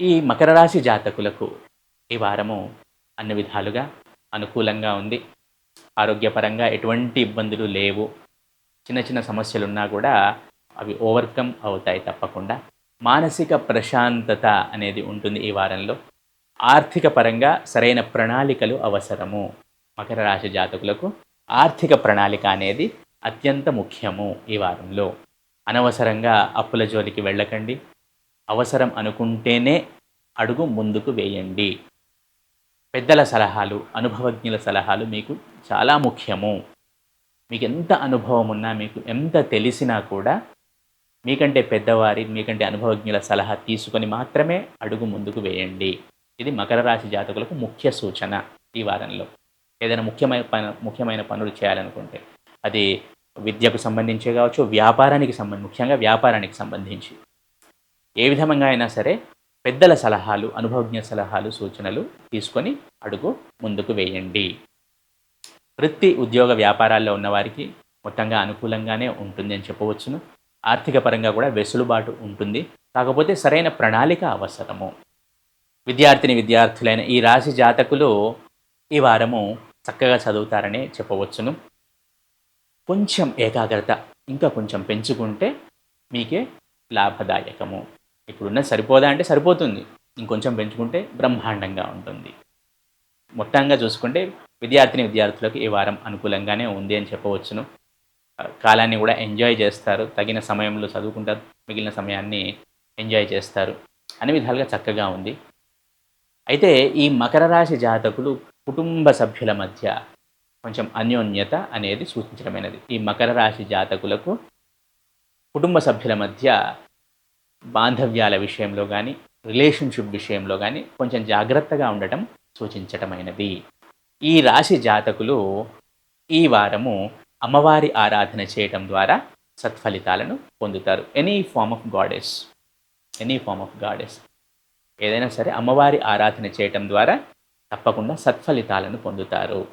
ఈ మకర రాశి జాతకులకు ఈ వారము అన్ని విధాలుగా అనుకూలంగా ఉంది. ఆరోగ్యపరంగా ఎటువంటి ఇబ్బందులు లేవు. చిన్న చిన్న సమస్యలున్నా కూడా అవి ఓవర్‌కమ్ అవుతాయి తప్పకుండా. మానసిక ప్రశాంతత అనేది ఉంటుంది ఈ వారంలో. ఆర్థిక పరంగా సరైన ప్రణాళికలు అవసరము. మకర రాశి జాతకులకు ఆర్థిక ప్రణాళిక అనేది అత్యంత ముఖ్యము ఈ వారంలో. అనవసరంగా అప్పుల జోలికి వెళ్ళకండి. అవసరం అనుకుంటేనే అడుగు ముందుకు వేయండి. పెద్దల సలహాలు, అనుభవజ్ఞుల సలహాలు మీకు చాలా ముఖ్యము. మీకెంత అనుభవం ఉన్నా, మీకు ఎంత తెలిసినా కూడా మీకంటే పెద్దవారి, మీకంటే అనుభవజ్ఞుల సలహా తీసుకొని మాత్రమే అడుగు ముందుకు వేయండి. ఇది మకర రాశి జాతకులకు ముఖ్య సూచన ఈ వారంలో. ఏదైనా ముఖ్యమైన పనులు చేయాలనుకుంటే. అది విద్యకు సంబంధించే కావచ్చు, ముఖ్యంగా వ్యాపారానికి సంబంధించి. ఏ విధంగా అయినా సరే పెద్దల సలహాలు, అనుభవజ్ఞ సలహాలు, సూచనలు తీసుకొని అడుగు ముందుకు వేయండి. వృత్తి, ఉద్యోగ వ్యాపారాల్లో ఉన్నవారికి మొత్తంగా అనుకూలంగానే ఉంటుంది అని చెప్పవచ్చును. ఆర్థిక పరంగా కూడా వెసులుబాటు ఉంటుంది. కాకపోతే సరైన ప్రణాళిక అవసరము. విద్యార్థులైన ఈ రాశి జాతకులు ఈ వారము చక్కగా చదువుతారనే చెప్పవచ్చును. కొంచెం ఏకాగ్రత ఇంకా కొంచెం పెంచుకుంటే మీకే లాభదాయకము. ఇప్పుడున్నది సరిపోదా అంటే సరిపోతుంది. ఇంకొంచెం పెంచుకుంటే బ్రహ్మాండంగా ఉంటుంది. మొత్తంగా చూసుకుంటే విద్యార్థులకు ఈ వారం అనుకూలంగానే ఉంది అని చెప్పవచ్చును. కాలాన్ని కూడా ఎంజాయ్ చేస్తారు. తగిన సమయంలో చదువుకుంటారు. మిగిలిన సమయాన్ని ఎంజాయ్ చేస్తారు. అన్ని విధాలుగా చక్కగా ఉంది. అయితే ఈ మకర రాశి జాతకులు కుటుంబ సభ్యుల మధ్య కొంచెం అన్యోన్యత అనేది సూచించడమైనది. ఈ మకర రాశి జాతకులకు కుటుంబ సభ్యుల మధ్య బాంధవ్యాల విషయంలో గానీ, రిలేషన్‌షిప్ విషయంలో గానీ కొంచెం జాగ్రత్తగా ఉండటం సూచించటమైనది. ఈ రాశి జాతకులు ఈ వారము అమ్మవారి ఆరాధన చేయటం ద్వారా సత్ఫలితాలను పొందుతారు. ఎనీ ఫార్మ్ ఆఫ్ గాడెస్ ఏదైనా సరే అమ్మవారి ఆరాధన చేయటం ద్వారా తప్పకుండా సత్ఫలితాలను పొందుతారు.